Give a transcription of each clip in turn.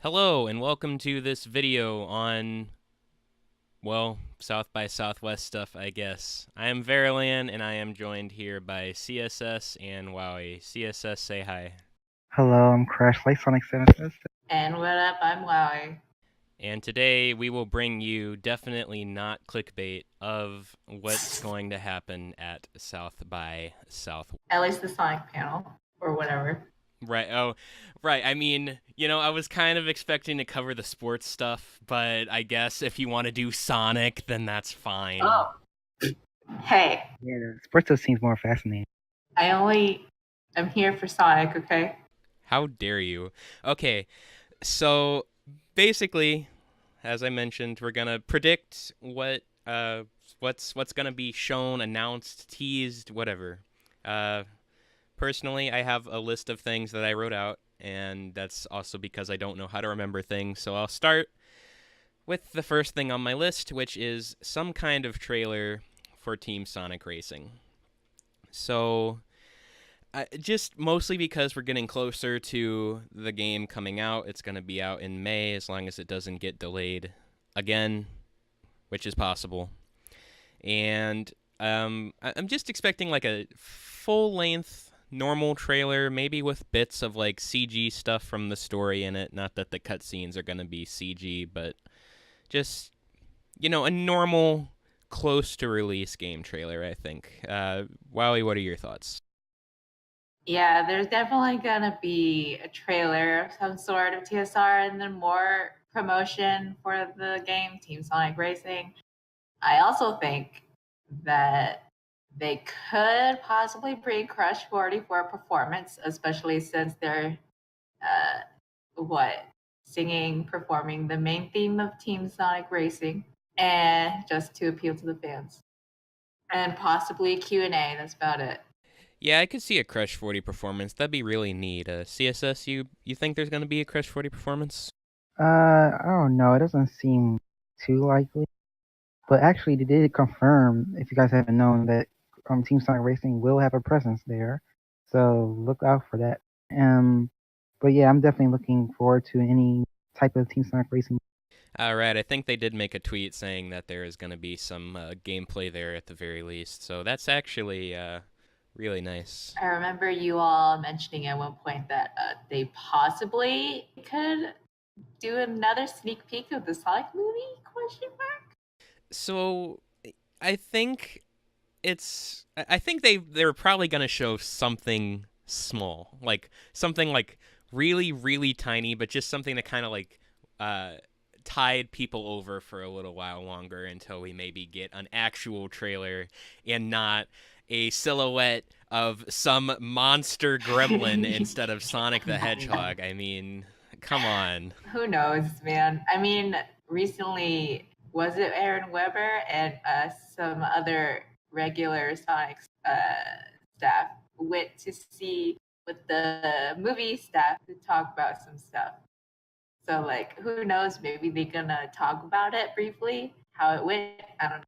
Hello and welcome to this video on, well, South by Southwest stuff, I guess. I am Verilan and I am joined here by CSS and Wowie. CSS, say hi. Hello, I'm Crash Light Sonic 7 And what up? I'm Wowie. And today we will bring you definitely not clickbait of what's going to happen at South by Southwest. At least the Sonic panel, or whatever. Right. Oh, right. I mean, I was kind of expecting to cover the sports stuff, but I guess if you want to do Sonic, then that's fine. Oh. Hey. Yeah, the sports stuff seems more fascinating. I'm here for Sonic, okay? How dare you? Okay, so basically, as I mentioned, we're gonna predict what's gonna be shown, announced, teased, whatever. Personally, I have a list of things that I wrote out, and that's also because I don't know how to remember things. So I'll start with the first thing on my list, which is some kind of trailer for Team Sonic Racing. So, just mostly because we're getting closer to the game coming out. It's going to be out in May, as long as it doesn't get delayed again, which is possible. And I'm just expecting like a full-length normal trailer, maybe with bits of like CG stuff from the story in it. Not that the cutscenes are going to be CG, but just, a normal, close to release game trailer, I think. Wowie, what are your thoughts? Yeah, there's definitely gonna be a trailer of some sort of TSR and then more promotion for the game, Team Sonic Racing. I also think that they could possibly bring Crush 40 for a performance, especially since they're performing the main theme of Team Sonic Racing, and just to appeal to the fans. And possibly Q&A, that's about it. Yeah, I could see a Crush 40 performance. That'd be really neat. CSS, you think there's going to be a Crush 40 performance? I don't know. It doesn't seem too likely. But actually, they did confirm, if you guys haven't known, that Team Sonic Racing will have a presence there. So look out for that. But yeah, I'm definitely looking forward to any type of Team Sonic Racing. All right, I think they did make a tweet saying that there is going to be some gameplay there at the very least. So that's actually really nice. I remember you all mentioning at one point that they possibly could do another sneak peek of the Sonic movie? Question mark. So I think they're probably going to show something small, like something like really really tiny, but just something that kind of like tide people over for a little while longer until we maybe get an actual trailer and not a silhouette of some monster gremlin instead of Sonic the Hedgehog. I mean, come on. Who knows, man? I mean, recently, was it Aaron Weber and some other regular Sonic staff went to see with the movie staff to talk about some stuff. So, like, who knows? Maybe they're gonna talk about it briefly, how it went. I don't know.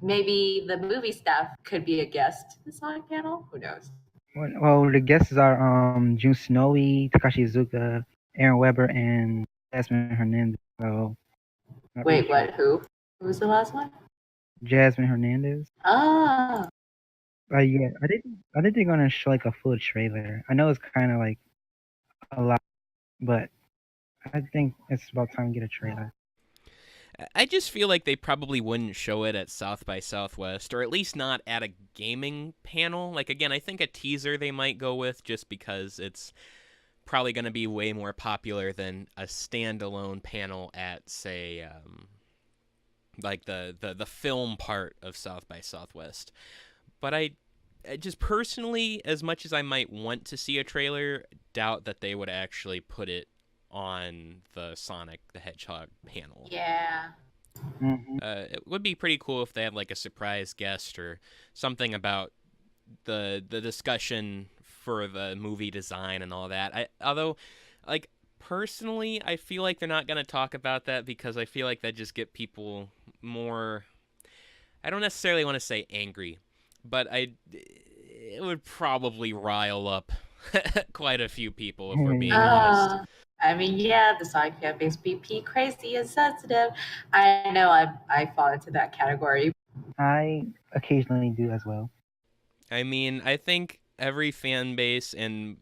Maybe the movie staff could be a guest to the Sonic panel. Who knows? Well, the guests are Jun Snowy, Takashi Iizuka, Aaron Weber, and Jasmine Hernandez. So, wait, what? Who? Who was the last one? Jasmine Hernandez. Ah. Yeah, I think they're gonna show like a full trailer. I know it's kind of like a lot, but I think it's about time to get a trailer. I just feel like they probably wouldn't show it at South by Southwest, or at least not at a gaming panel. Like, again, I think a teaser they might go with just because it's probably going to be way more popular than a standalone panel at, say, like the film part of South by Southwest. But I just personally, as much as I might want to see a trailer, doubt that they would actually put it on the Sonic the Hedgehog panel. Yeah. Mm-hmm. It would be pretty cool if they had like a surprise guest or something about the discussion for the movie design and all that. Although, like, personally, I feel like they're not going to talk about that because I feel like that just get people more, I don't necessarily want to say angry, but it would probably rile up quite a few people if we're being honest. I mean, yeah, the Sonic fan base be crazy and sensitive. I know I fall into that category. I occasionally do as well. I mean, I think every fan base and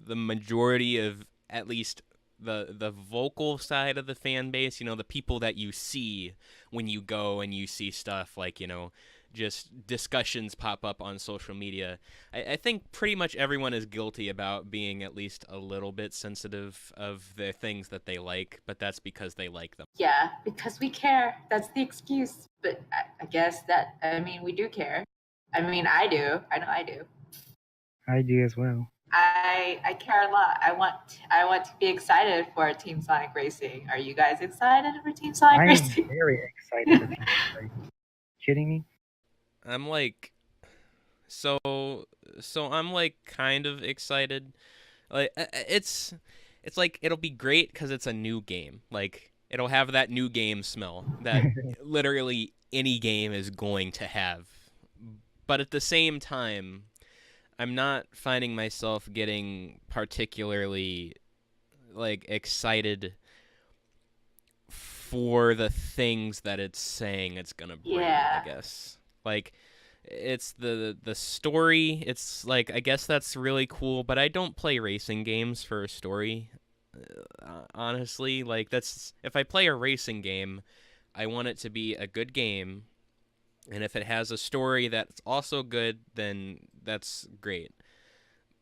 the majority of at least the vocal side of the fan base, the people that you see when you go and you see stuff like, just discussions pop up on social media. I think pretty much everyone is guilty about being at least a little bit sensitive of the things that they like, but that's because they like them. Yeah, because we care. That's the excuse. But I guess that, I mean, we do care. I mean, I do. I know I do. I do as well. I care a lot. I want to be excited for Team Sonic Racing. Are you guys excited for Team Sonic I am Racing? very excited for Team Sonic Racing. Kidding me? I'm like so I'm like kind of excited. Like it's like it'll be great cuz it's a new game. Like it'll have that new game smell that literally any game is going to have. But at the same time, I'm not finding myself getting particularly like excited for the things that it's saying it's going to bring, Yeah. I guess. Like it's the story, it's like I guess that's really cool, but I don't play racing games for a story. Honestly, like that's if I play a racing game, I want it to be a good game, and if it has a story that's also good, then that's great.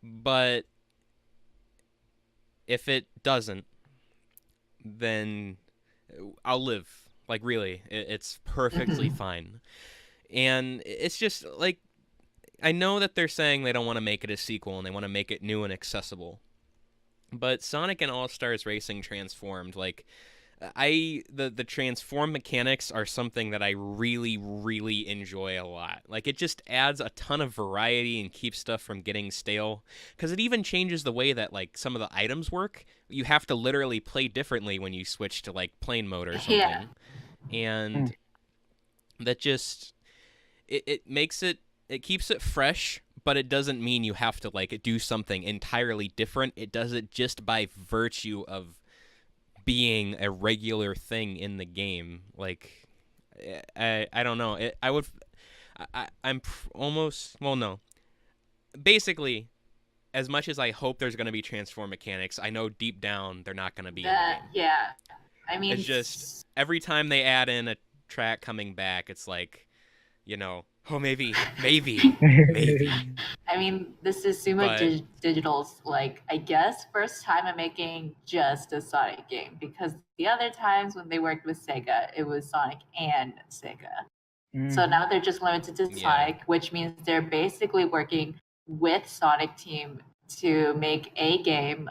But if it doesn't, then I'll live. Like really, it's perfectly fine. And it's just like I know that they're saying they don't want to make it a sequel and they want to make it new and accessible. But Sonic and All Stars Racing Transformed, like the transform mechanics are something that I really enjoy a lot. Like it just adds a ton of variety and keeps stuff from getting stale, cuz it even changes the way that like some of the items work. You have to literally play differently when you switch to like plane mode or something. Yeah. And that just it makes it keeps it fresh, but it doesn't mean you have to like do something entirely different. It does it just by virtue of being a regular thing in the game. Like I don't know. I'm almost, well, no. Basically, as much as I hope there's going to be transform mechanics, I know deep down they're not going to be in the game. Yeah. I mean, It's just every time they add in a track coming back, it's like, oh, maybe. I mean, this is Sumo Digital's, like, I guess, first time I'm making just a Sonic game, because the other times when they worked with Sega, it was Sonic and Sega. So now they're just limited to Sonic, which means they're basically working with Sonic Team to make a game,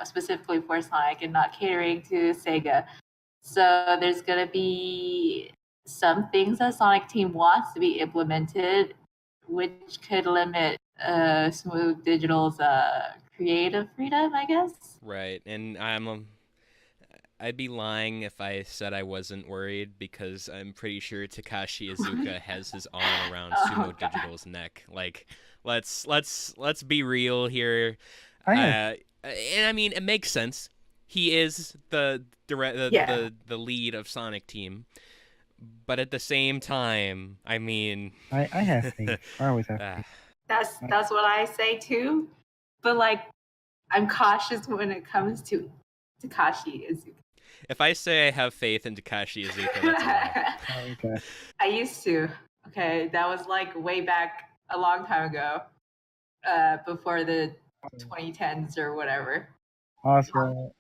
specifically for Sonic and not catering to Sega. So there's going to be some things that Sonic Team wants to be implemented, which could limit Smooth Digital's creative freedom, I guess. Right, and I'd be lying if I said I wasn't worried, because I'm pretty sure Takashi Iizuka has his arm around Sumo Digital's neck. Like, let's be real here. And I mean, it makes sense. He is the lead of Sonic Team, but at the same time, I mean, I have faith. I always have faith. That's what I say too. But like, I'm cautious when it comes to Takashi Iizuka. If I say I have faith in Takashi Iizuka, that's a lie. Okay. I used to. Okay, that was like way back a long time ago, before the 2010s or whatever. Also,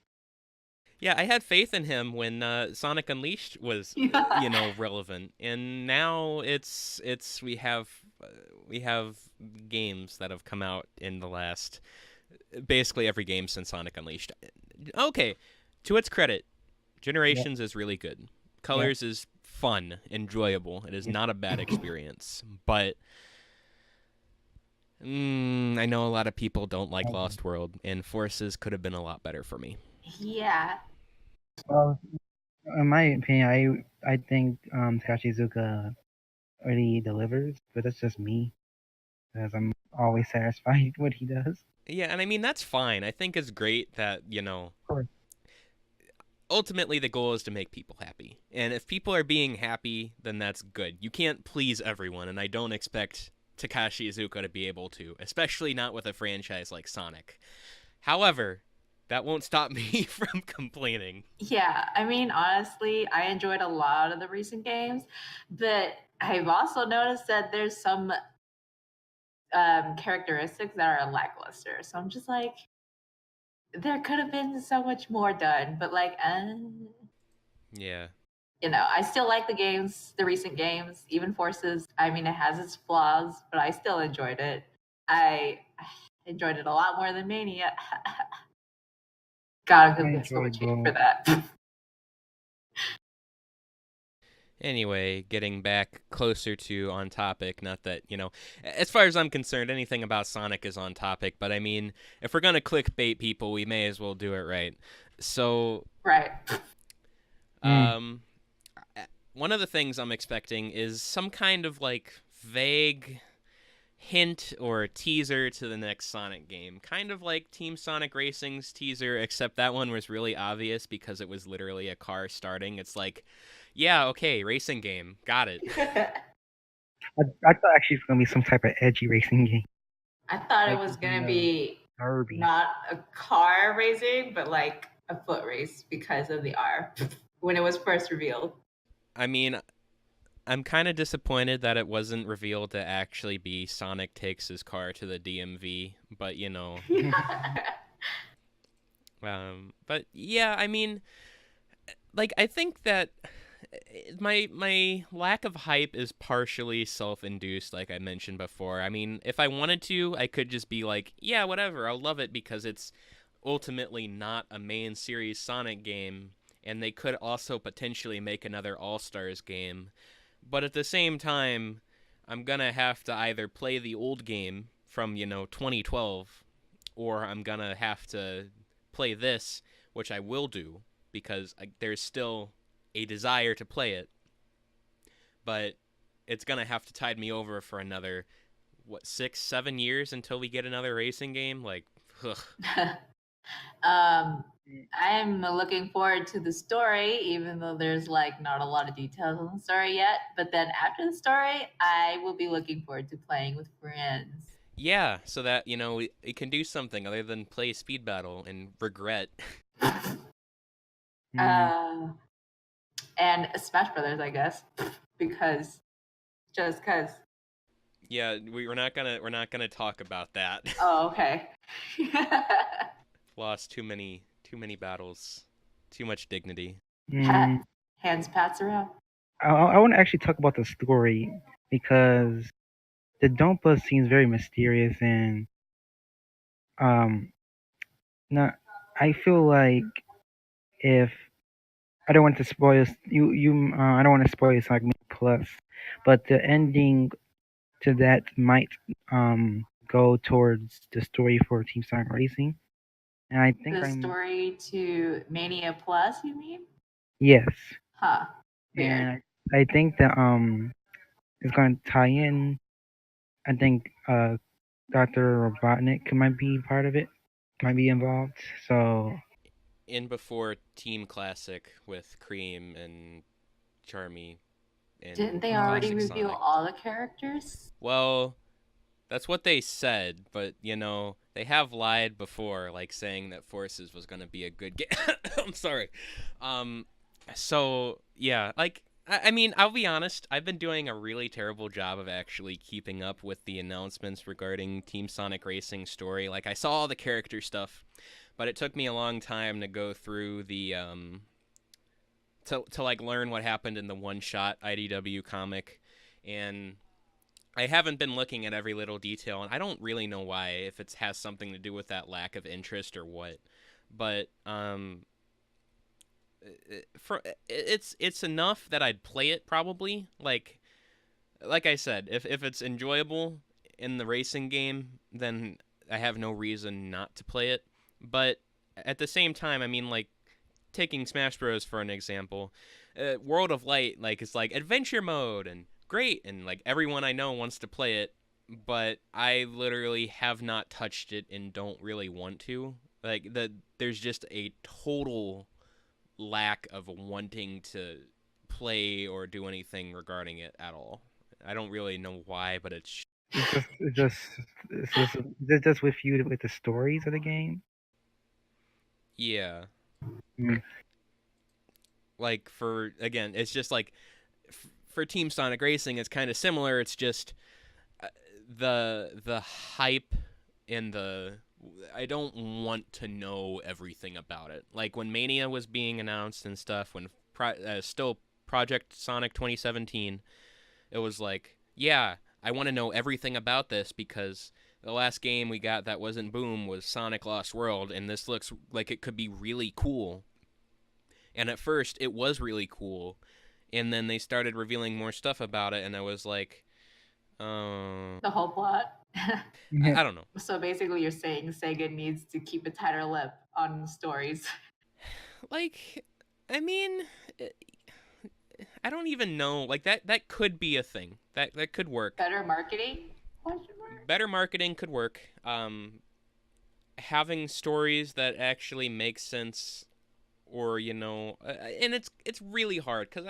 yeah, I had faith in him when Sonic Unleashed was, relevant, and now it's we have games that have come out in the last, basically every game since Sonic Unleashed. Okay, to its credit, Generations is really good. Colors is fun, enjoyable. It is not a bad experience, but I know a lot of people don't like Lost World, and Forces could have been a lot better for me. Yeah. Well, in my opinion, I think Takashi Iizuka really delivers, but that's just me, because I'm always satisfied with what he does. Yeah, and I mean that's fine. I think it's great that, Of course. ultimately the goal is to make people happy. And if people are being happy, then that's good. You can't please everyone, and I don't expect Takashi Iizuka to be able to, especially not with a franchise like Sonic. However, that won't stop me from complaining. Yeah, I mean, honestly, I enjoyed a lot of the recent games, but I've also noticed that there's some characteristics that are lackluster. So I'm just like, there could have been so much more done, but like, Yeah. I still like the games, the recent games, even Forces. I mean, it has its flaws, but I still enjoyed it. I enjoyed it a lot more than Mania. God, I'm I gonna get so enjoyed much hate for both. that. Anyway, getting back closer to on topic, not that, as far as I'm concerned, anything about Sonic is on topic, but I mean, if we're going to clickbait people, we may as well do it right. So, Right. Mm. um, one of the things I'm expecting is some kind of like vague hint or teaser to the next Sonic game. Kind of like Team Sonic Racing's teaser, except that one was really obvious because it was literally a car starting. It's like, yeah, okay, racing game. Got it. I thought actually it's gonna be some type of edgy racing game, I thought it like was you gonna know, be derby. not a car racing, but like a foot race because of the R when it was first revealed. I mean, I'm kind of disappointed that it wasn't revealed to actually be Sonic takes his car to the DMV, but but yeah, I mean, like I think that my lack of hype is partially self-induced like I mentioned before. I mean, if I wanted to, I could just be like, yeah, whatever, I'll love it because it's ultimately not a main series Sonic game and they could also potentially make another All-Stars game. But at the same time, I'm going to have to either play the old game from, 2012 or I'm going to have to play this, which I will do because there's still a desire to play it, but it's gonna have to tide me over for another 6-7 years until we get another racing game. Like, ugh. I'm looking forward to the story, even though there's like not a lot of details on the story yet. But then after the story, I will be looking forward to playing with friends. Yeah, so that we can do something other than play speed battle and regret. Mm. uh, and Smash Brothers, I guess, because just because. Yeah, we're not gonna talk about that. Oh, okay. Lost too many battles, too much dignity. Mm. Hands pats around. I want to actually talk about the story because the Dompa seems very mysterious and um not. I feel like if I don't want to spoil I don't want to spoil Sonic Mania Plus, but the ending to that might go towards the story for Team Sonic Racing, and I think The I'm story to Mania Plus, you mean? yes, Huh. Weird. and I think that it's going to tie in. I think Dr. Robotnik might be part of it, might be involved. So In before Team Classic with Cream and Charmy Didn't and they already Classic reveal Sonic. all the characters? Well, that's what they said, but they have lied before, like saying that Forces was gonna be a good game. I'm sorry. Um, so yeah, like I mean, I'll be honest. I've been doing a really terrible job of actually keeping up with the announcements regarding Team Sonic Racing story. Like I saw all the character stuff, but it took me a long time to go through the to like learn what happened in the one shot IDW comic, and I haven't been looking at every little detail, and I don't really know why, if it has something to do with that lack of interest or what. But it's enough that I'd play it probably. Like I said, if it's enjoyable in the racing game, then I have no reason not to play it. But at the same time, I mean, like taking Smash Bros for an example, World of Light, like it's like adventure mode and great, and like everyone I know wants to play it, but I literally have not touched it and don't really want to. Like there's just a total lack of wanting to play or do anything regarding it at all. I don't really know why, but It's just with you with the stories of the game. yeah. Mm. Like for again, it's just like for Team Sonic Racing, it's kind of similar. It's just uh, the hype and the I don't want to know everything about it. Like when Mania was being announced and stuff, when still Project Sonic 2017, it was like, yeah, I want to know everything about this because the last game we got that wasn't Boom was Sonic Lost World, and this looks like it could be really cool. And at first, it was really cool, and then they started revealing more stuff about it, and I was like, The whole plot. I don't know. So basically, you're saying Sega needs to keep a tighter lip on stories. Like, I mean, I don't even know. Like that could be a thing. That could work. Better marketing? Question mark? Better marketing could work. Having stories that actually make sense, or and it's really hard because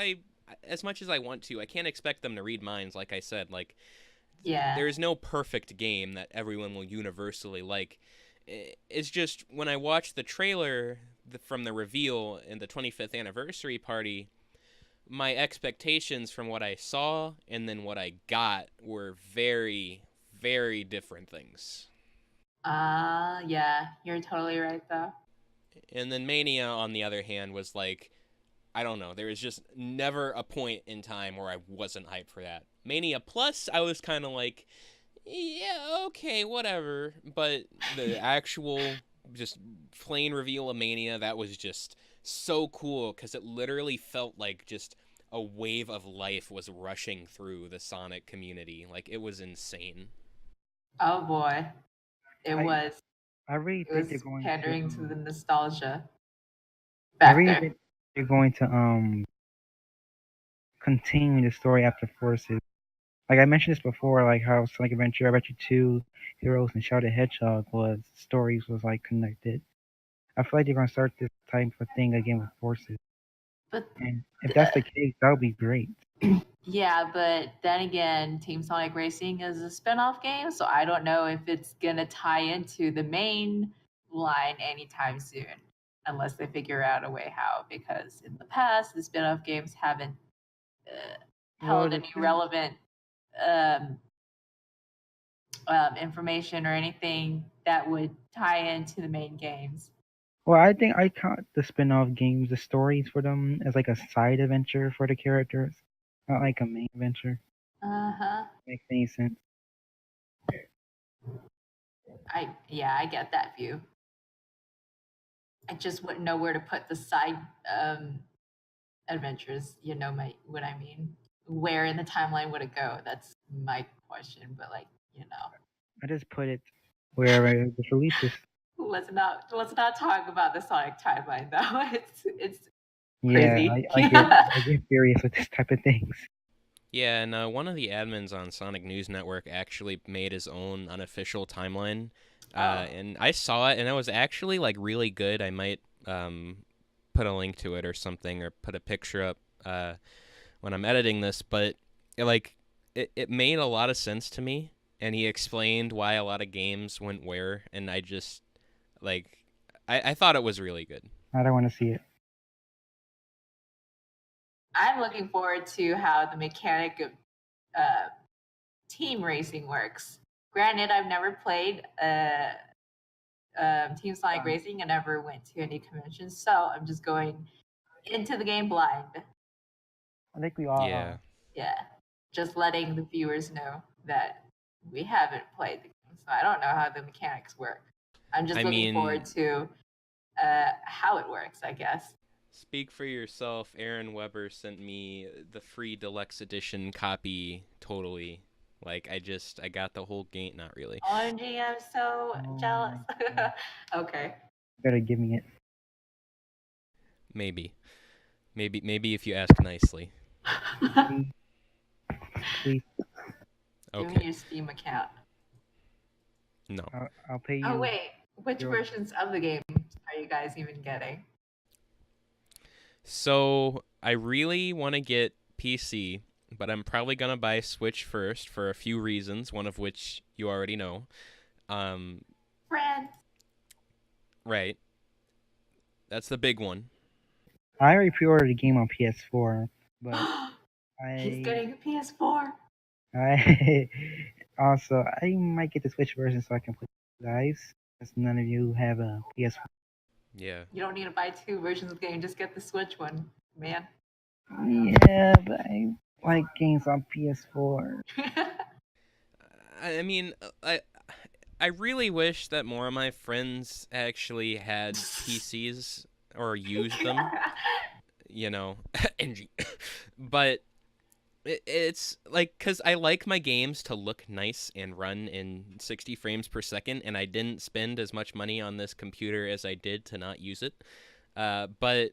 as much as I want to, I can't expect them to read minds. Like I said, like Yeah. there is no perfect game that everyone will universally like. It's just when I watched the trailer from the reveal in the 25th anniversary party, my expectations from what I saw and then what I got were very, very different things. Yeah, you're totally right though. And then Mania, on the other hand, was like, I don't know. There was just never a point in time where I wasn't hyped for that. Mania Plus, I was kind of like, yeah, okay, whatever. But the actual just plain reveal of Mania, that was just so cool because it literally felt like just a wave of life was rushing through the Sonic community. Like it was insane. Oh boy, it I was I really it think they're was going to. pandering to the nostalgia I factor. really think they're going to continue the story after Forces. Like I mentioned this before, like how Sonic Adventure 2, Heroes, and Shadow the Hedgehog stories was like connected. I feel like they're gonna start this type of thing again with Forces. But And if that's the case, that would be great. yeah, but then again, Team Sonic Racing is a spin-off game, so I don't know if it's gonna tie into the main line anytime soon, unless they figure out a way how. Because in the past, the spin-off games haven't Well, held any relevant um, information or anything that would tie into the main games. well, I think I count the spin-off games, the stories for them, as like a side adventure for the characters, not like a main adventure. Uh huh. Makes any sense? I get that view. I just wouldn't know where to put the side adventures. You know what I mean? Where in the timeline would it go? That's my question. But like, I just put it wherever it was releases. let's not talk about the Sonic timeline though. It's Yeah, crazy. I get furious with this type of things. Yeah, and one of the admins on Sonic News Network actually made his own unofficial timeline, Oh. and I saw it, and it was actually like really good. I might put a link to it or something, or put a picture up when I'm editing this. But it made a lot of sense to me, and he explained why a lot of games went where, and I just like I thought it was really good. I don't want to see it. I'm looking forward to how the mechanic of team racing works. Granted, I've never played Team Sonic Racing. I never went to any conventions, so I'm just going into the game blind. I think we all Yeah. Yeah, just letting the viewers know that we haven't played the game, so I don't know how the mechanics work. I'm just looking forward to how it works, I guess. Speak for yourself. Aaron Weber sent me the free deluxe edition copy totally. Like I got the whole game, not really. OMG, I'm so jealous. Okay. better give me it. Maybe if you ask nicely. Please. Give me Okay. your Steam account. No. I'll pay you. Oh wait, which your- versions of the game are you guys even getting? So I really want to get PC, but I'm probably gonna buy Switch first for a few reasons. One of which you already know. Um, Friends. right. That's the big one. I already pre-ordered the game on PS4, but He's I getting a PS4. I also I might get the Switch version so I can play with you guys, since none of you have a PS4. Yeah. You don't need to buy two versions of the game. Just get the Switch one, man. Yeah, but I like games on PS4. I mean, I really wish that more of my friends actually had PCs or used them. You know, NG. But it's like, because I like my games to look nice and run in 60 frames per second, and I didn't spend as much money on this computer as I did to not use it. But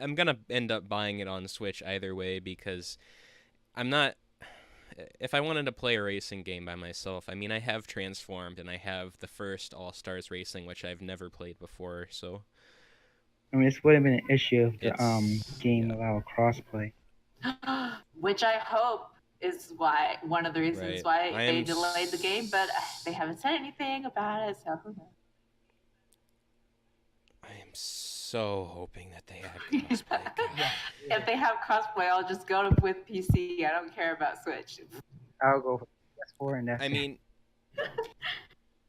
I'm gonna end up buying it on Switch either way, because I'm not. If I wanted to play a racing game by myself, I mean, I have Transformed and I have the first All Stars Racing, which I've never played before, so I mean, this would have been an issue if the game yeah. allowed crossplay. Which I hope is why one of the reasons Right. why they delayed the game, but they haven't said anything about it, so who knows? I am so hoping that they add crossplay. If they have crossplay, I'll just go with PC. I don't care about Switch. I'll go for PS4 and that's I it. mean,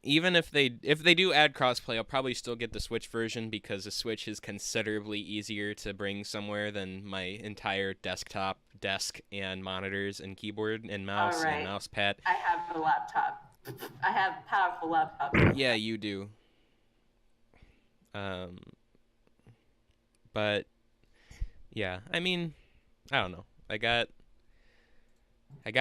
even if they do add crossplay, I'll probably still get the Switch version, because the Switch is considerably easier to bring somewhere than my entire desktop, desk, and monitors and keyboard and mouse and mouse pad. I have a laptop. I have a powerful laptop. Yeah, you do. But yeah, I mean, I don't know. I got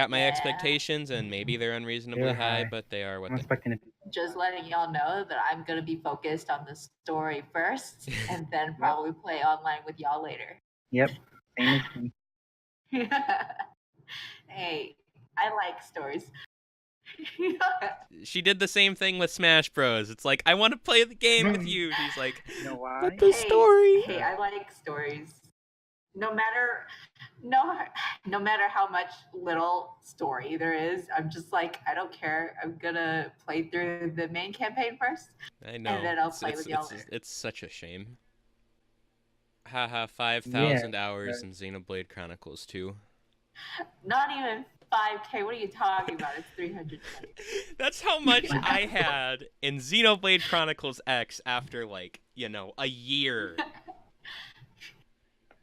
my expectations, and maybe they're unreasonably They're high, high. but they are what I'm they are. expecting it. Just letting y'all know that I'm gonna be focused on the story first, and then probably play online with y'all later. Yep. Same as me. Hey, I like stories. She did the same thing with Smash Bros. It's like, I want to play the game with you. She's like, You know why? but the story. Hey, I like stories. No matter how much little story there is, I'm just like, I don't care. I'm gonna play through the main campaign first. I know. And then I'll play with y'all later. It's such a shame. Haha, 5,000 hours in Xenoblade Chronicles 2. Not even 5K. What are you talking about? It's 320. That's how much I had in Xenoblade Chronicles X after, like, a year.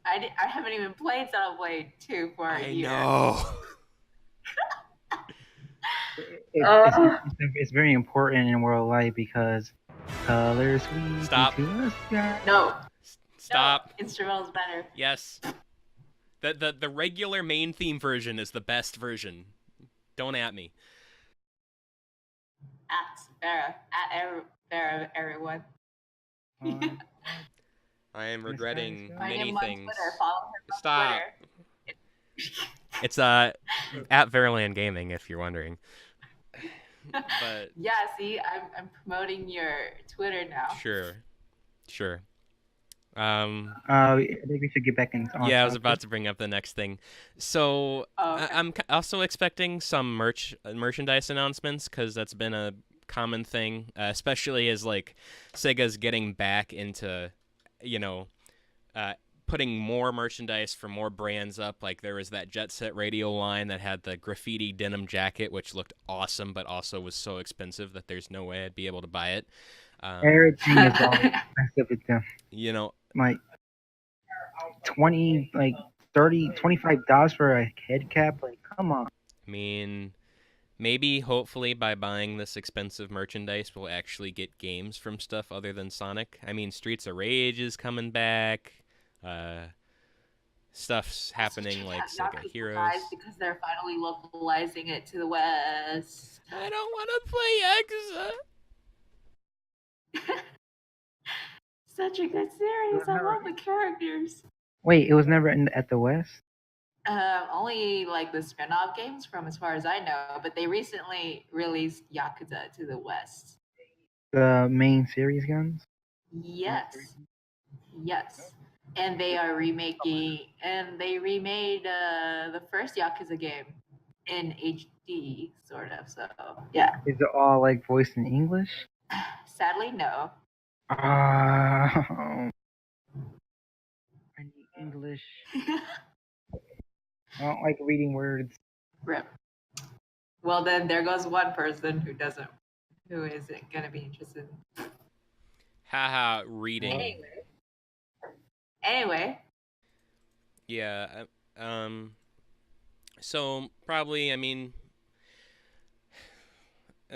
I haven't even played Xenoblade 2 for a year. I know. It's very important in world life because colors we Stop. No. Stop. No, instrumental's better. Yes. The regular main theme version is the best version. Don't at me. Vera, everyone. I am regretting many on things. Twitter. Follow her on Stop. Twitter. It's at Verland Gaming, if you're wondering. But yeah, see, I'm promoting your Twitter now. Sure. I think we should get back into. Yeah, I was about to bring up the next thing. So okay. I'm also expecting some merchandise announcements, because that's been a common thing, especially as like Sega's getting back into, putting more merchandise for more brands up. Like, there was that Jet Set Radio line that had the graffiti denim jacket, which looked awesome, but also was so expensive that there's no way I'd be able to buy it. Everything is all expensive with them. Like 20, like $30, $25 for a head cap. Like, come on. I mean, maybe, hopefully, by buying this expensive merchandise, we'll actually get games from stuff other than Sonic. I mean, Streets of Rage is coming back. Stuff's happening like Sega Heroes. Guys, because they're finally localizing it to the West. I don't want to play Exa. Such a good series. I love the characters. Wait, it was never at the West? Only like the spin-off games from as far as I know, but they recently released Yakuza to the West. The main series guns. Yes. Yes. And they are remaking, and they remade the first Yakuza game in HD, sort of. So, yeah. Is it all like voiced in English? Sadly, no. I need English. I don't like reading words. Rip. Well, then there goes one person who isn't going to be interested. Haha, reading. Anyway. Yeah. So probably, I mean,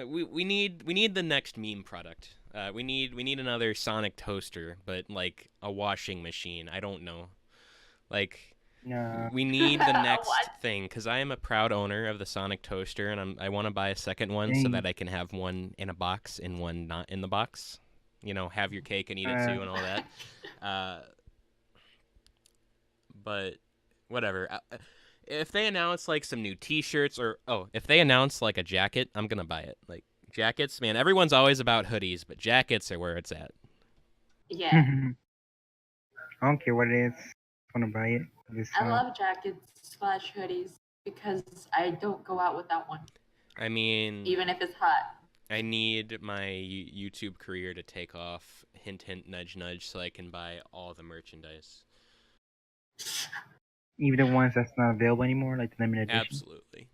we need the next meme product. We need another Sonic toaster, but like a washing machine. I don't know. Like, No. we need the next thing, because I am a proud owner of the Sonic toaster, and I want to buy a second one so that I can have one in a box and one not in the box. You know, have your cake and eat it too and all that. But whatever. If they announce like some new T-shirts or if they announce like a jacket, I'm gonna buy it. Like jackets, man. Everyone's always about hoodies, but jackets are where it's at. Yeah. I don't care what it is. I want to buy it. I love jackets / hoodies because I don't go out without one. I mean, even if it's hot. I need my YouTube career to take off. Hint, hint, nudge, nudge, so I can buy all the merchandise. Even the ones that's not available anymore, like the limited edition? Absolutely.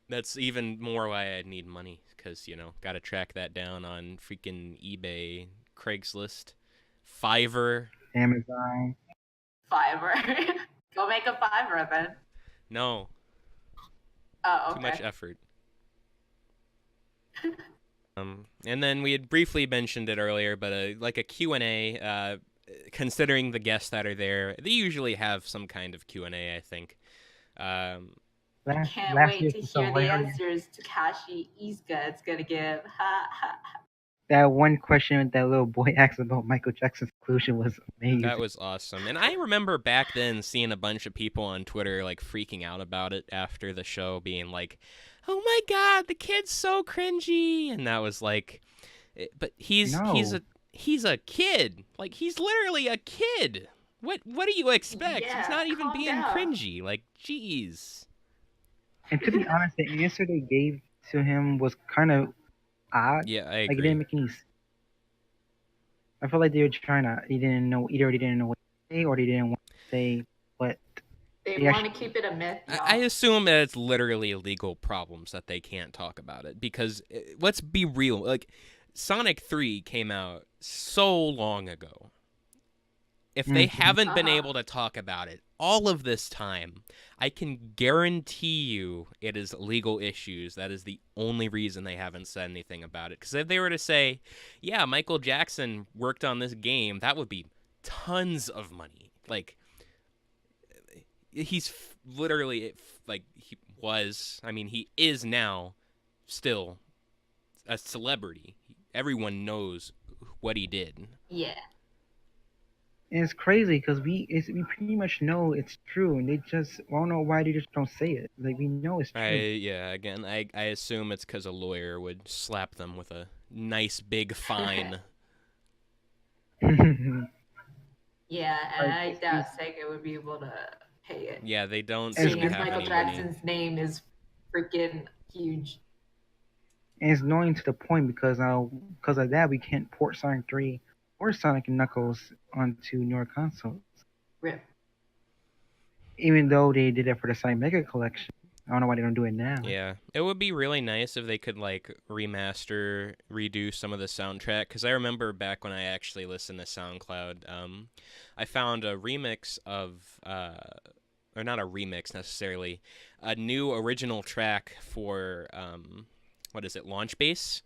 That's even more why I need money, because, you know, got to track that down on freaking eBay, Craigslist, Fiverr. Amazon. Fiverr. Go make a Fiverr then. No. Oh, okay. Too much effort. And then we had briefly mentioned it earlier, but like a Q&A, considering the guests that are there, they usually have some kind of Q&A, I think. Can't wait to hear the answers Takashi Iizuka is going to give. That one question that little boy asked about Michael Jackson's conclusion was amazing. That was awesome. And I remember back then seeing a bunch of people on Twitter like freaking out about it after the show, being like, oh my god, the kid's so cringy. And that was like, but he's a kid. Like, he's literally a kid. What do you expect? Yeah, he's not even being down. cringy. Like, jeez. And to be honest, the answer they gave to him was kind of odd. Yeah, I agree. Like, it didn't make any sense. I feel like they were trying to, either they didn't know what to say, or they didn't want to say what. They want to keep it a myth. I assume that it's literally legal problems that they can't talk about it, because let's be real. Like, Sonic 3 came out so long ago. If they haven't been able to talk about it all of this time, I can guarantee you it is legal issues. That is the only reason they haven't said anything about it. Because if they were to say, yeah, Michael Jackson worked on this game, that would be tons of money. Like, he's literally, like, he is now still a celebrity. Everyone knows what he did. Yeah. And it's crazy because we pretty much know it's true, and they just, I don't know why they just don't say it. Like, we know it's true. I assume it's because a lawyer would slap them with a nice big fine. Yeah, and I doubt Sega would be able to pay it. Yeah, they don't. Seeing as Michael Jackson's name is freaking huge. And it's annoying to the point because of that we can't port Sonic 3 or Sonic & Knuckles onto newer consoles. Rip. Even though they did it for the Sonic Mega Collection. I don't know why they don't do it now. Yeah, it would be really nice if they could, like, redo some of the soundtrack, because I remember back when I actually listened to SoundCloud, I found a remix of, or not a remix necessarily, a new original track for, Launch Base,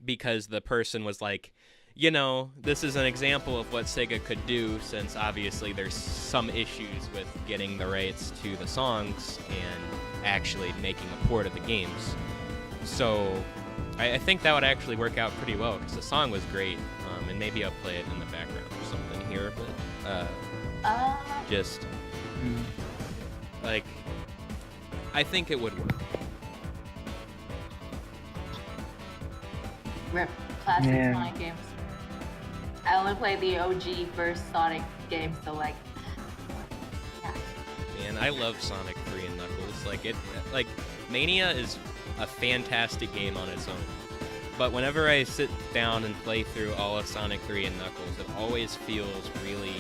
because the person was like, you know, this is an example of what Sega could do, since obviously there's some issues with getting the rights to the songs and actually making a port of the games. So I think that would actually work out pretty well, because the song was great, and maybe I'll play it in the background or something here, but just like, I think it would work. Rip classic Yeah. Sonic games. I only played the OG first Sonic game, so like, yeah. Man, I love Sonic 3 and Knuckles. Like Mania is a fantastic game on its own. But whenever I sit down and play through all of Sonic 3 and Knuckles, it always feels really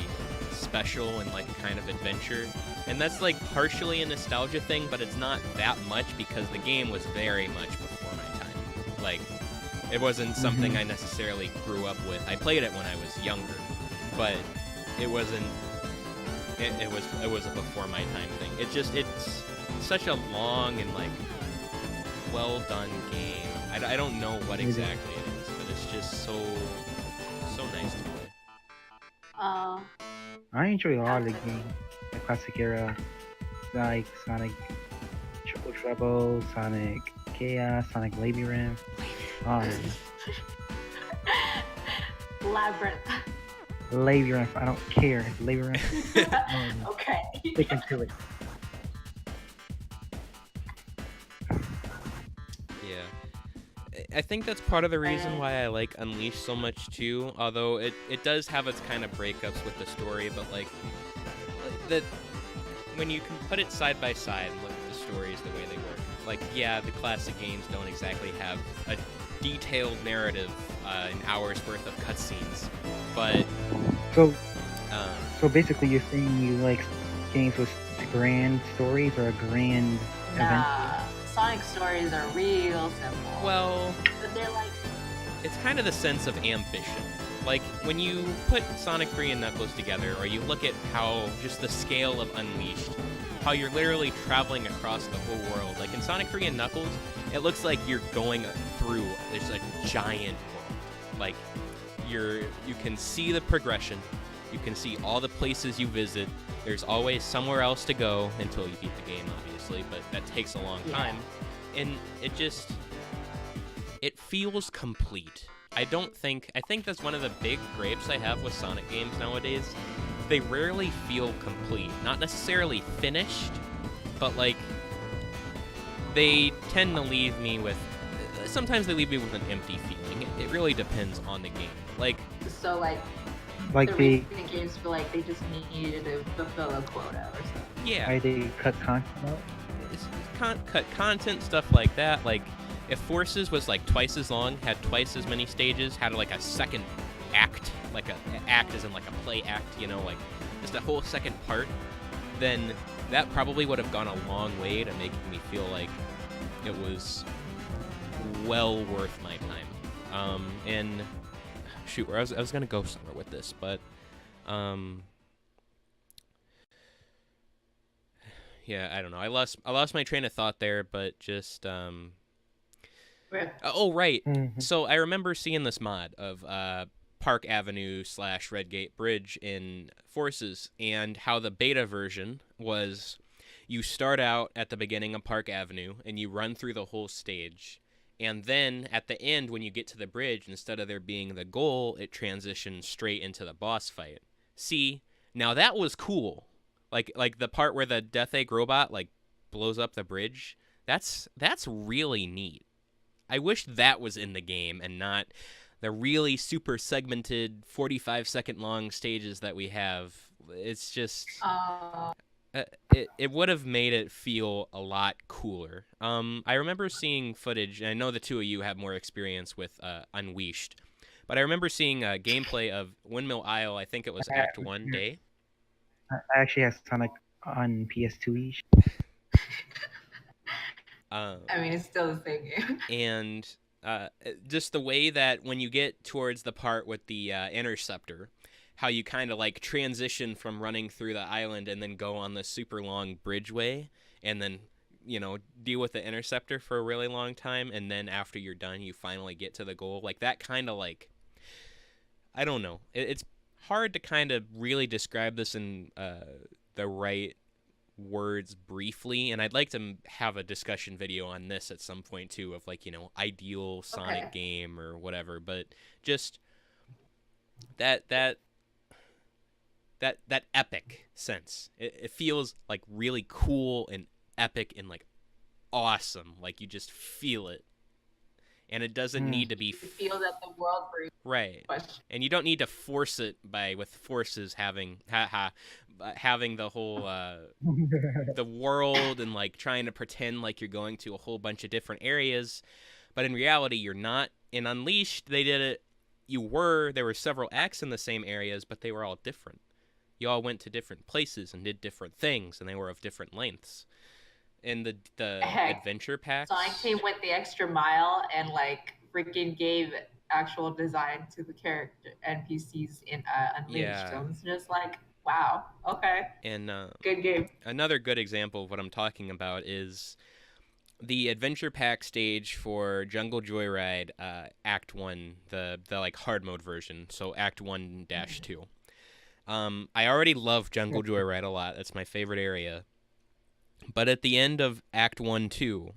special and like a kind of adventure. And that's like partially a nostalgia thing, but it's not that much because the game was very much before my time. Like, it wasn't something I necessarily grew up with. I played it when I was younger, but it wasn't. It was a before my time thing. It's such a long and like well done game. I don't know what exactly it is, but it's just so nice to play. I enjoy all the games, the classic era, like Sonic Triple Trouble, Sonic Chaos, Sonic Labyrinth. Labyrinth. Labyrinth, I don't care. Labyrinth. Okay. Stick into it. Yeah. I think that's part of the reason why I like Unleashed so much too, although it does have its kind of breakups with the story, but like that when you can put it side by side and look at the stories the way they work, like yeah, the classic games don't exactly have a detailed narrative an hour's worth of cutscenes, but so basically you're saying you like games with grand stories or a grand event? Nah, Sonic stories are real simple. well, But they're like, it's kind of the sense of ambition. Like, when you put Sonic 3 and Knuckles together, or you look at how just the scale of Unleashed, how you're literally traveling across the whole world. Like, in Sonic 3 and Knuckles, it looks like you're going through this a giant world. Like, you can see the progression, you can see all the places you visit, there's always somewhere else to go until you beat the game, obviously, but that takes a long time. And it feels complete. I think that's one of the big gripes I have with Sonic games nowadays. They rarely feel complete. Not necessarily finished, but like, they tend to leave me with, sometimes they leave me with an empty feeling. It really depends on the game. Like, so like Like the they recent games feel like they just needed to fulfill a quota or something. yeah. like they cut content out. Cut content, stuff like that. Like, if Forces was like twice as long, had twice as many stages, had like a second act, like a act as in like a play act, you know, like just a whole second part, then that probably would have gone a long way to making me feel like it was well worth my time. And shoot, I was gonna go somewhere with this, but yeah, I don't know. I lost my train of thought there, but just oh right. So I remember seeing this mod of Park Avenue / Redgate Bridge in Forces, and how the beta version was you start out at the beginning of Park Avenue and you run through the whole stage, and then at the end when you get to the bridge, instead of there being the goal, it transitions straight into the boss fight. See, now that was cool. Like the part where the Death Egg robot like blows up the bridge. That's really neat. I wish that was in the game and not the really super segmented 45-second long stages that we have. It's just it would have made it feel a lot cooler. I remember seeing footage, and I know the two of you have more experience with Unleashed, but I remember seeing gameplay of Windmill Isle. I think it was Act 1 day. I actually have Sonic on PS2 each. I mean, it's still the same game. And just the way that when you get towards the part with the interceptor, how you kind of like transition from running through the island and then go on the super long bridgeway and then, you know, deal with the interceptor for a really long time, and then after you're done you finally get to the goal. Like that kind of like, I don't know, it's hard to kind of really describe this in the right words briefly, and I'd like to have a discussion video on this at some point too, of like, you know, ideal Sonic game or whatever, but just that epic sense. It feels like really cool and epic and like awesome. Like, you just feel it. And it doesn't need to be You feel that the world brings right. question. And you don't need to force it with forces having having the whole the world and like trying to pretend like you're going to a whole bunch of different areas, but in reality you're not. In Unleashed, they did it. There were several acts in the same areas, but they were all different. You all went to different places and did different things, and they were of different lengths. In the Heck, adventure packs, Sonic Team went the extra mile and like freaking gave actual design to the character NPCs in Unleashed. Yeah. So it's just like, wow, okay, and good game. another good example of what I'm talking about is the adventure pack stage for Jungle Joyride, Act 1, the like hard mode version, so Act 1-2. I already love Jungle Joyride a lot. That's my favorite area. But at the end of Act 1-2,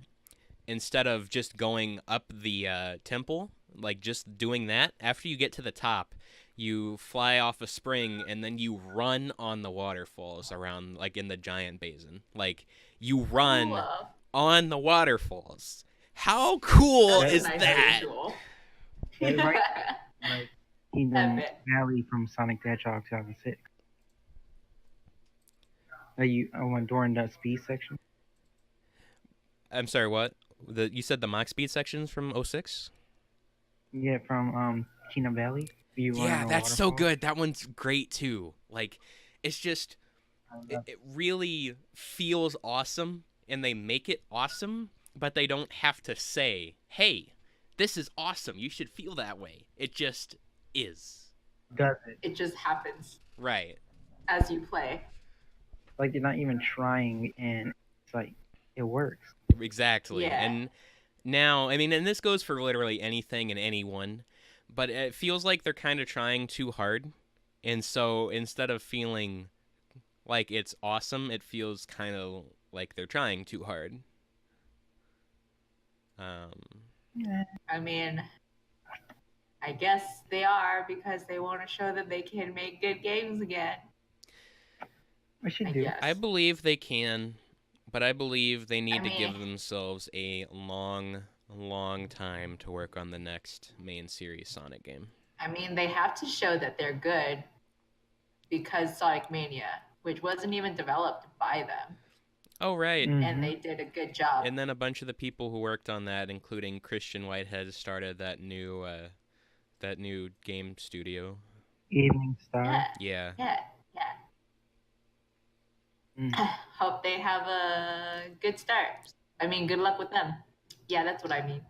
instead of just going up the temple, like just doing that, after you get to the top, you fly off a spring and then you run on the waterfalls around, like in the giant basin. Like, you run on the waterfalls. How cool That's is a nice that? visual. That's right. Like Kingdom Valley from Sonic the Hedgehog 2006. Are you went during that speed section? I'm sorry, what? You said the Mach Speed sections from 06? Yeah, from Kingdom Valley. Yeah, that's so good. That one's great too. Like, it's just it really feels awesome, and they make it awesome, but they don't have to say, "Hey, this is awesome. You should feel that way." It just is. Does it? It just happens. Right. As you play. Like, you're not even trying, and it's like it works. Exactly. Yeah. And now, I mean, and this goes for literally anything and anyone, but it feels like they're kind of trying too hard. And so instead of feeling like it's awesome, it feels kind of like they're trying too hard. I mean, I guess they are, because they want to show that they can make good games again. I believe they can, but I believe they need to give themselves a long time to work on the next main series Sonic game. I mean, they have to show that they're good, because Sonic Mania, which wasn't even developed by them. Oh, right. Mm-hmm. And they did a good job. And then a bunch of the people who worked on that, including Christian Whitehead, started that new game studio. Evening Star. Yeah. Hope they have a good start. I mean, good luck with them. Yeah, that's what I mean.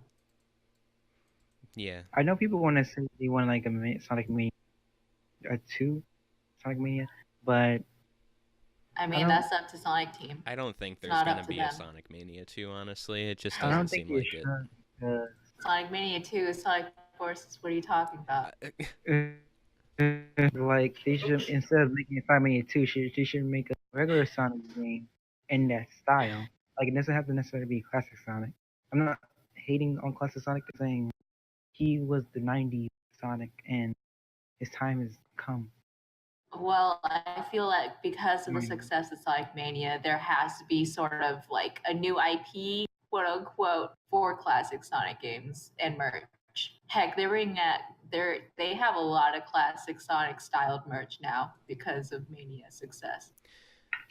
Yeah. I know people want to say they want like a Sonic Mania 2, Sonic Mania, but I mean, that's up to Sonic Team. I don't think there's going to be a Sonic Mania 2, honestly. It just doesn't seem like it. Sonic Mania 2 is Sonic Forces. What are you talking about? Like, they should, instead of making a Sonic Mania 2, they should make a regular Sonic game in that style. Like, it doesn't have to necessarily be classic Sonic. I'm not hating on classic Sonic, but saying he was the 90s Sonic and his time has come. Well, I feel like because of the success of Sonic Mania, there has to be sort of like a new IP, quote unquote, for classic Sonic games and merch. Heck, they have a lot of classic Sonic styled merch now because of Mania's success.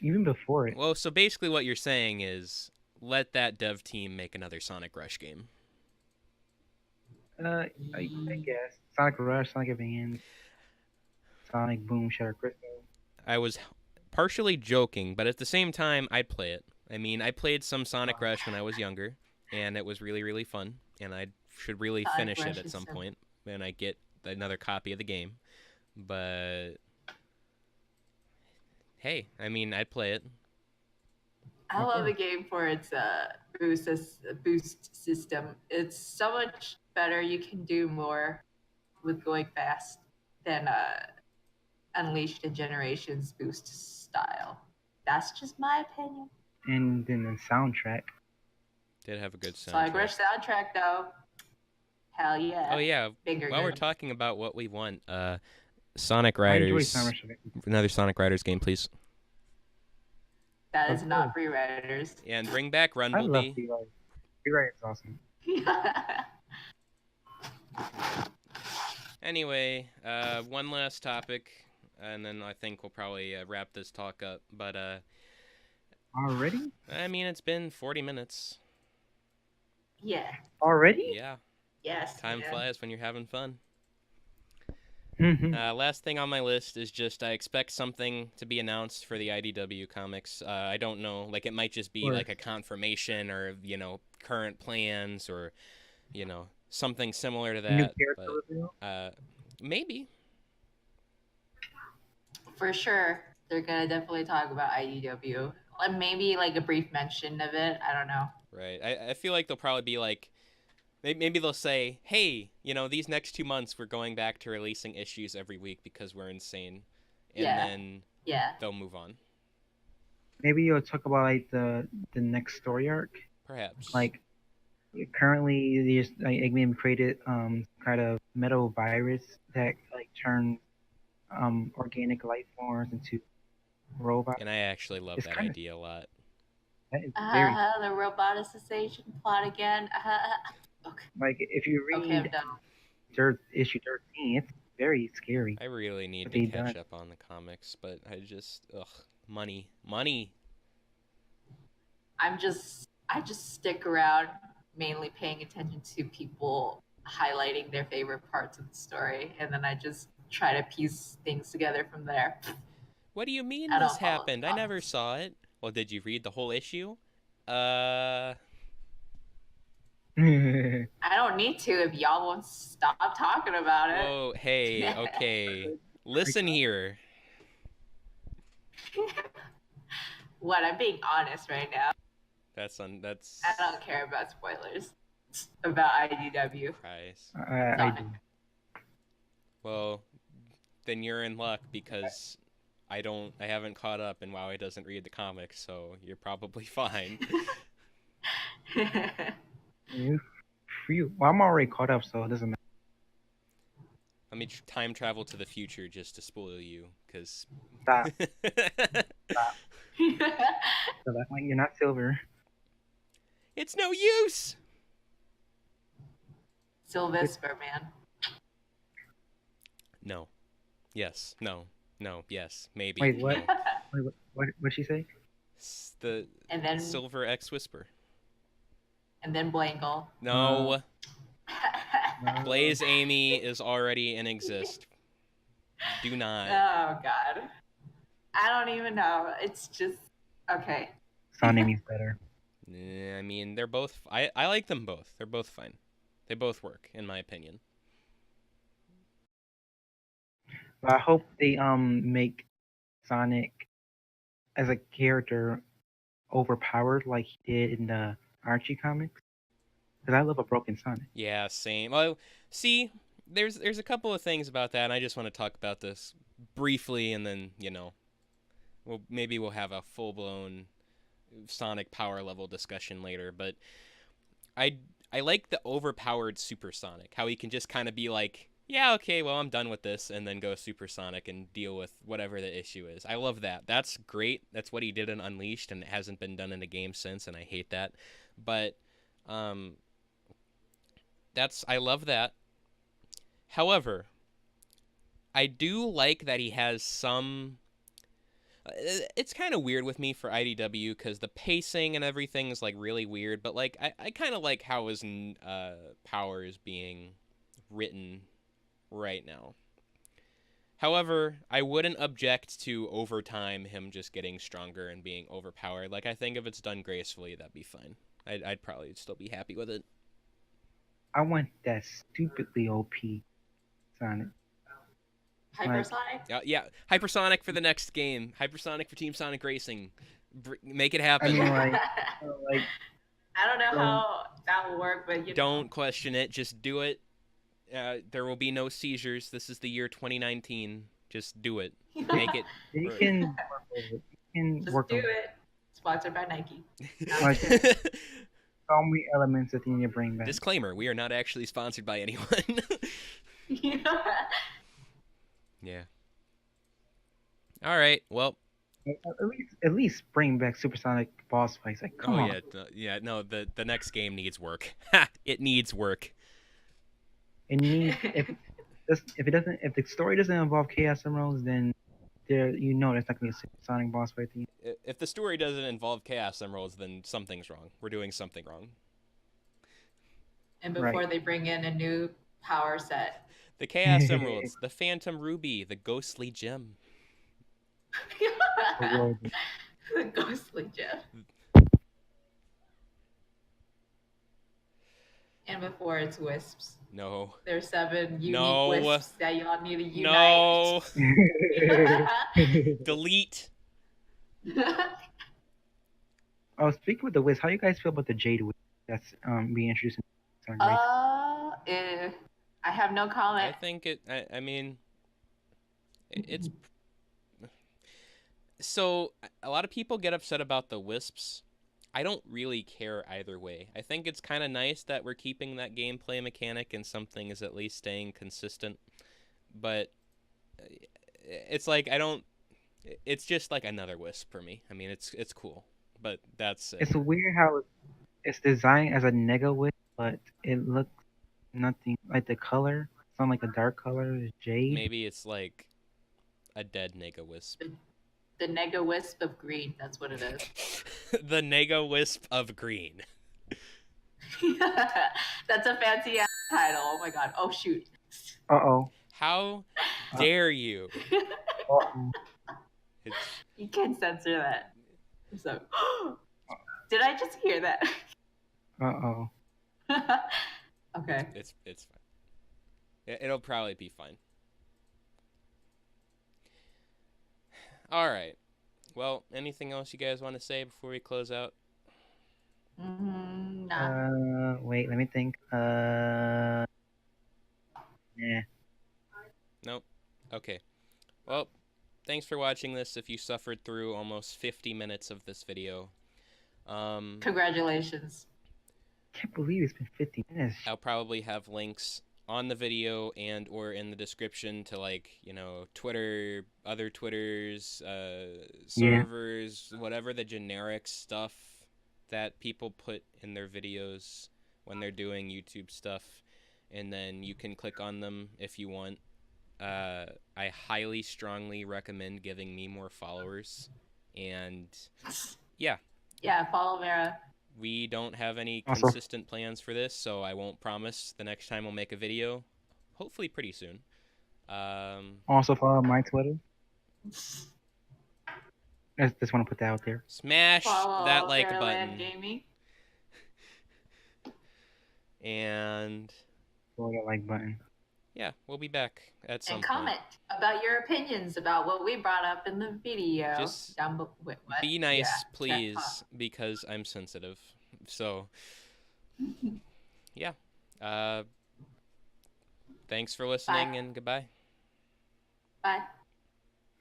Even before it. Well, so basically what you're saying is let that dev team make another Sonic Rush game. I guess. Sonic Rush, Sonic Advance, Sonic Boom, Shadow Crystal. I was partially joking, but at the same time, I'd play it. I mean, I played some Sonic Rush when I was younger, and it was really, really fun, and I should really finish it at some point when I get another copy of the game. But hey, I mean, I'd play it. I love the game for its boost system. It's so much better. You can do more with going fast than Unleashed and Generations boost style. That's just my opinion. And then the soundtrack. Did have a good soundtrack. Sonic Rush soundtrack, though. Hell yeah. Oh, yeah. While we're talking about what we want, Sonic Riders. I enjoy Sonic Rush. Another Sonic Riders game, please. That Of is not course. free riders. And bring back I love Runbleby. Free Ride. Free Ride is awesome. Anyway, one last topic, and then I think we'll probably wrap this talk up. But Already? I mean, it's been 40 minutes. Yeah. Already? Yeah, Yes. time man. flies when you're having fun. Mhm. Last thing on my list is just I expect something to be announced for the IDW comics. I don't know, like it might just be Or- like a confirmation or current plans or something similar to New that. character But reveal? maybe. For sure, they're gonna definitely talk about IDW. Like maybe like a brief mention of it. I don't know. Right. I feel like they'll probably be like, maybe they'll say, hey, these next 2 months we're going back to releasing issues every week because we're insane. And Yeah. then Yeah. they'll move on. Maybe you'll talk about like the next story arc. Perhaps. Like currently, there's like Eggman created kind of metal virus that like turns organic life forms into robots. And I actually love It's that kinda- idea a lot. That is very The roboticization plot again. Okay. like if you Okay, I'm read done. issue 13, it's very scary. I really need What to they catch done. up on the comics, but I just money. I just stick around mainly paying attention to people highlighting their favorite parts of the story, and then I just try to piece things together from there. What do you mean I don't this follow the happened? I never comics. saw it. Well, did you read the whole issue? I don't need to if y'all won't stop talking about it. Whoa, hey, okay. Listen here. What? I'm being honest right now. That's I don't care about spoilers about IDW. Christ. I do. Well, then you're in luck because I haven't caught up and Wowie doesn't read the comics, so you're probably fine. Well, I'm already caught up, so it doesn't matter. Let me time travel to the future just to spoil you, because... Stop. So that's like you're not Silver. It's no use! Sylvester, man. No. Yes. No. No. Yes. Maybe. Wait, what? No. Wait, what'd she say? The And then Silver X Whisper. and then Blangle. No. Blaze Amy is already in exist. Do not. Oh God. I don't even know. It's just okay. Sonamy's better. I mean, they're both... I like them both. They're both fine. They both work, in my opinion. But I hope they make Sonic as a character overpowered like he did in the Archie comics. Because I love a broken Sonic. Yeah, same. Well, see, there's a couple of things about that, and I just want to talk about this briefly, and then, maybe we'll have a full-blown Sonic power level discussion later, but I like the overpowered Super Sonic, how he can just kind of be like, yeah, okay, well, I'm done with this, and then go Super Sonic and deal with whatever the issue is. I love that. That's great. That's what he did in Unleashed, and it hasn't been done in a game since, and I hate that. But I love that. However, I do like that he has some... It's kind of weird with me for IDW because the pacing and everything is like really weird, but like I kind of like how his power is being written right now. However, I wouldn't object to over time him just getting stronger and being overpowered. Like, I think if it's done gracefully, that'd be fine. I'd probably still be happy with it. I want that stupidly OP Sonic. Hypersonic? Yeah, Hypersonic for the next game. Hypersonic for Team Sonic Racing. Make it happen. I mean, like I don't know how that will work, but don't question it. Just do it. There will be no seizures. This is the year 2019. Just do it. Make it. You can work Just on do it. Sponsored by Nike. So many elements that you need to bring back. Disclaimer: we are not actually sponsored by anyone. Yeah. All right. Well, At least bring back supersonic boss fights. Like, come Oh on. yeah, no. The next game needs work. It needs work. It needs if the story doesn't involve Chaos Emeralds, then there's not gonna be a supersonic boss fight. If the story doesn't involve Chaos Emeralds, then something's wrong. We're doing something wrong. And before they bring in a new power set. The Chaos Emeralds, the Phantom Ruby, the Ghostly Gem. The Ghostly Gem. And before it's wisps. No. There's 7 unique wisps that y'all need to unite. No. Delete. Oh, speaking with the wisp, how do you guys feel about the Jade Wisp that's being introduced in I have no comment. I think I mean, it's so a lot of people get upset about the wisps. I don't really care either way. I think it's kind of nice that we're keeping that gameplay mechanic and something is at least staying consistent. But it's like it's just like another wisp for me. I mean, it's cool, but that's it. It's weird how it's designed as a nega wisp, but it looks nothing like the color. It's not like a dark color. It's jade. Maybe it's like a dead nega wisp. The nega wisp of green. That's what it is. The nega wisp of green. That's a fancy ass title. Oh my god. Oh shoot. Uh-oh. How dare you? You can't censor that. So, did I just hear that? Uh-oh. Okay. It's fine. It'll probably be fine. All right. Well, anything else you guys want to say before we close out? Nah. Wait, let me think. Yeah. Nope. Okay. Well, thanks for watching this. If you suffered through almost 50 minutes of this video, congratulations. I can't believe it's been 50 minutes. I'll probably have links on the video and or in the description to, like, you know, Twitter, other Twitters, servers, whatever the generic stuff that people put in their videos when they're doing YouTube stuff, and then you can click on them if you want. I highly strongly recommend giving me more followers, and yeah, follow Vera. we don't have any consistent plans for this, so I won't promise the next time we'll make a video. Hopefully pretty soon. Also follow my Twitter. I just want to put that out there. Smash follow that like Vera button. Gaming. And follow the like button. Yeah, we'll be back at some point. And comment about your opinions about what we brought up in the video. Just be nice, please, because I'm sensitive. So, yeah. Thanks for listening, and goodbye. Bye.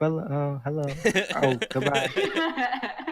Hello. Oh, goodbye.